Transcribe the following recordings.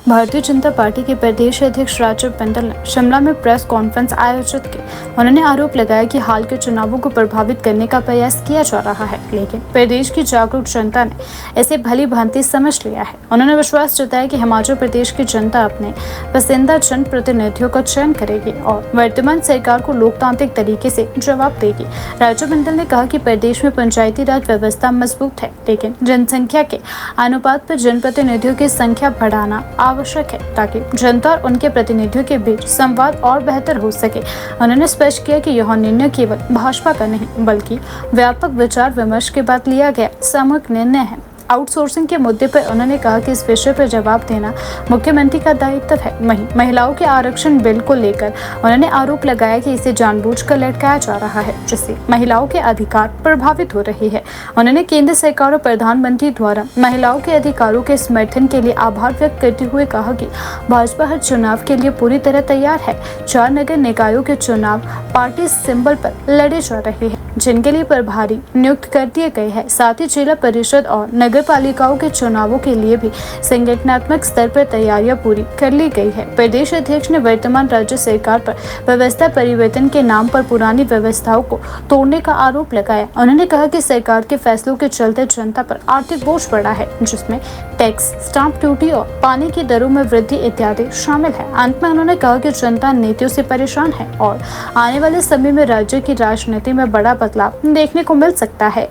Bharatiya Janata party के प्रदेश अध्यक्ष राजीव बिंदल ने शिमला में प्रेस कॉन्फ्रेंस आयोजित की। उन्होंने आरोप लगाया कि हाल के चुनावों को प्रभावित करने का प्रयास किया जा रहा है, लेकिन प्रदेश की जागरूक जनता ने इसे भली भांति समझ लिया है। उन्होंने विश्वास जताया कि हिमाचल प्रदेश की जनता अपने पसंदीदा जन प्रतिनिधियों का चयन करेगी और वर्तमान सरकार को लोकतांत्रिक तरीके से जवाब देगी। राजीव बिंदल ने कहा कि प्रदेश में पंचायती राज व्यवस्था मजबूत है, लेकिन जनसंख्या के अनुपात पर जनप्रतिनिधियों की संख्या बढ़ाना आवश्यक है ताकि जनता और उनके प्रतिनिधियों के बीच संवाद और बेहतर हो सके। उन्होंने स्पष्ट किया कि यह निर्णय केवल भाजपा का नहीं बल्कि व्यापक विचार विमर्श के बाद लिया गया सामूहिक निर्णय है। आउटसोर्सिंग के मुद्दे पर उन्होंने कहा कि इस विषय पर जवाब देना मुख्यमंत्री का दायित्व है। वहीं महिलाओं के आरक्षण बिल को लेकर उन्होंने आरोप लगाया कि इसे जानबूझकर लटकाया जा रहा है, जिससे महिलाओं के अधिकार प्रभावित हो रहे हैं। उन्होंने केंद्र सरकार और प्रधानमंत्री द्वारा महिलाओं के अधिकारों के समर्थन के लिए आभार व्यक्त करते हुए कहा कि भाजपा हर चुनाव के लिए पूरी तरह तैयार है। 4 नगर निकायों के चुनाव पार्टी सिंबल पर लड़े जा रहे हैं, जिनके लिए प्रभारी नियुक्त कर दिए गए हैं। साथ ही जिला परिषद और नगर पालिकाओं के चुनावों के लिए भी संगठनात्मक स्तर पर तैयारियां पूरी कर ली गई है। प्रदेश अध्यक्ष ने वर्तमान राज्य सरकार पर व्यवस्था परिवर्तन के नाम पर पुरानी व्यवस्थाओं को तोड़ने का आरोप लगाया। उन्होंने कहा कि सरकार के फैसलों के चलते जनता पर आर्थिक बोझ बढ़ा है, जिसमें टैक्स, स्टाम्प ड्यूटी और पानी की दरों में वृद्धि इत्यादि शामिल है। अंत में उन्होंने कहा कि जनता नीतियों से परेशान है और आने वाले समय में राज्य की राजनीति में बड़ा बदलाव देखने को मिल सकता है।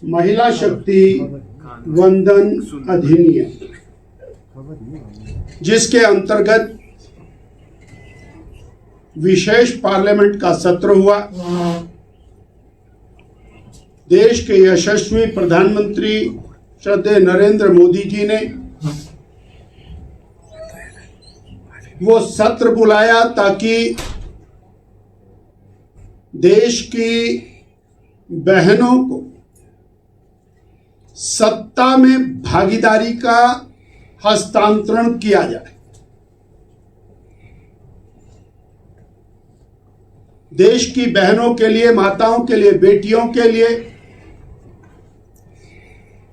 महिला शक्ति वंदन अधिनियम, जिसके अंतर्गत विशेष पार्लियामेंट का सत्र हुआ। देश के यशस्वी प्रधानमंत्री श्रद्धेय नरेंद्र मोदी जी ने वो सत्र बुलाया ताकि देश की बहनों को सत्ता में भागीदारी का हस्तांतरण किया जाए। देश की बहनों के लिए, माताओं के लिए, बेटियों के लिए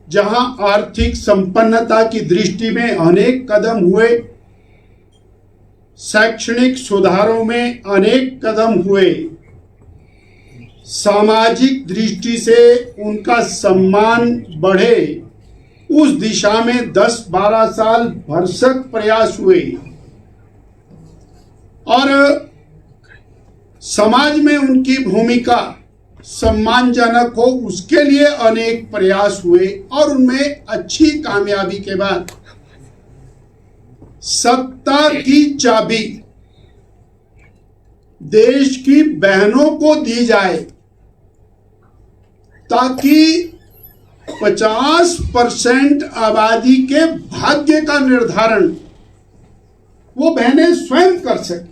जहां आर्थिक संपन्नता की दृष्टि में अनेक कदम हुए, शैक्षणिक सुधारों में अनेक कदम हुए, सामाजिक दृष्टि से उनका सम्मान बढ़े, उस दिशा में 10-12 साल भरसक प्रयास हुए और समाज में उनकी भूमिका सम्मानजनक हो, उसके लिए अनेक प्रयास हुए और उनमें अच्छी कामयाबी के बाद सत्ता की चाबी देश की बहनों को दी जाए ताकि 50% आबादी के भाग्य का निर्धारण वो बहनें स्वयं कर सके।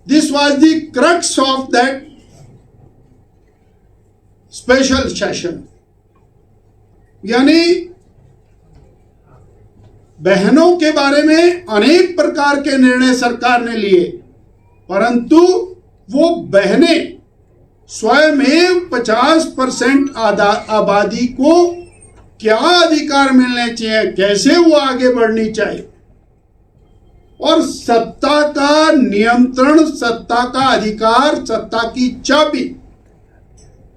This was the crux of that special session. यानी बहनों के बारे में अनेक प्रकार के निर्णय सरकार ने लिए, परंतु वो बहनें स्वयं 50% आबादी को क्या अधिकार मिलने चाहिए, कैसे वो आगे बढ़नी चाहिए और सत्ता का नियंत्रण, सत्ता का अधिकार, सत्ता की चाबी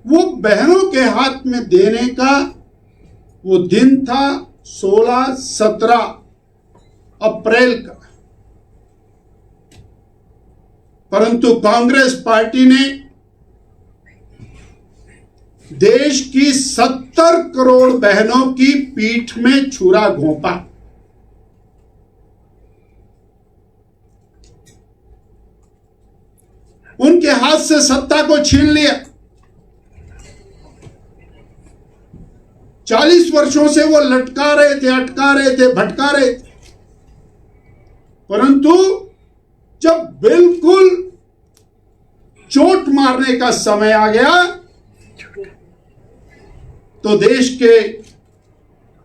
वो बहनों के हाथ में देने का वो दिन था 16-17 अप्रैल का। परंतु कांग्रेस पार्टी ने देश की 70 करोड़ बहनों की पीठ में छुरा घोंपा। उनके हाथ से सत्ता को छीन लिया। 40 वर्षों से वो लटका रहे थे, अटका रहे थे, भटका रहे थे, परंतु जब बिल्कुल चोट मारने का समय आ गया तो देश के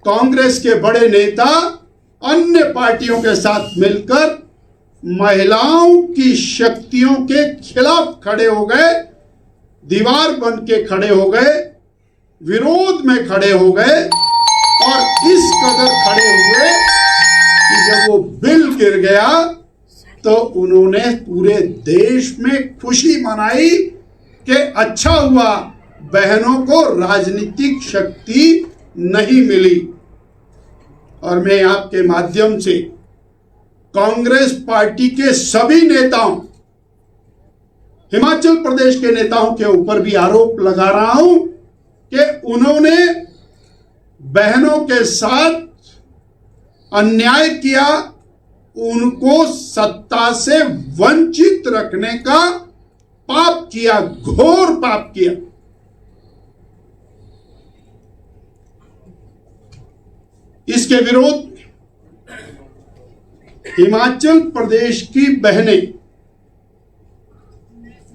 कांग्रेस के बड़े नेता अन्य पार्टियों के साथ मिलकर महिलाओं की शक्तियों के खिलाफ खड़े हो गए, दीवार बन के खड़े हो गए, विरोध में खड़े हो गए और इस कदर खड़े गिर गया तो उन्होंने पूरे देश में खुशी मनाई कि अच्छा हुआ बहनों को राजनीतिक शक्ति नहीं मिली। और मैं आपके माध्यम से कांग्रेस पार्टी के सभी नेताओं, हिमाचल प्रदेश के नेताओं के ऊपर भी आरोप लगा रहा हूं कि उन्होंने बहनों के साथ अन्याय किया, उनको सत्ता से वंचित रखने का पाप किया, घोर पाप किया। इसके विरोध में हिमाचल प्रदेश की बहनें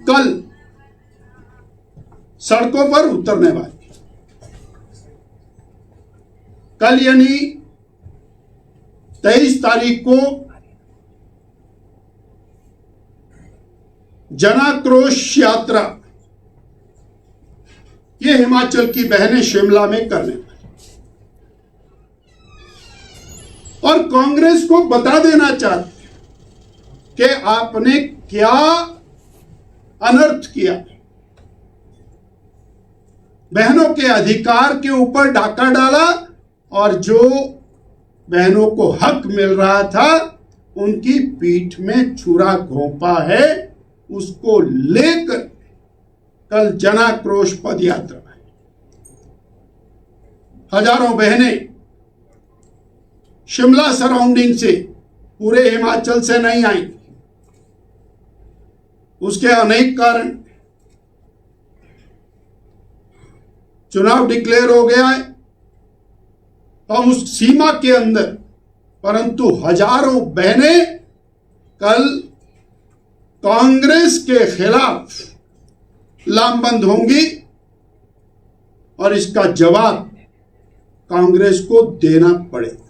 कल सड़कों पर उतरने वाली। कल यानी 23 तारीख को जनाक्रोश यात्रा ये हिमाचल की बहनें शिमला में करने वाली। और कांग्रेस को बता देना चाहते कि आपने क्या अनर्थ किया। बहनों के अधिकार के ऊपर डाका डाला और जो बहनों को हक मिल रहा था उनकी पीठ में छुरा घोंपा है। उसको लेकर कल जनाक्रोश पद यात्रा है। हजारों बहनें शिमला सराउंडिंग से, पूरे हिमाचल से नहीं आई। उसके अनेक कारण, चुनाव डिक्लेयर हो गया है अब उस सीमा के अंदर, परंतु हजारों बहनें कल कांग्रेस के खिलाफ लामबंद होंगी और इसका जवाब कांग्रेस को देना पड़ेगा।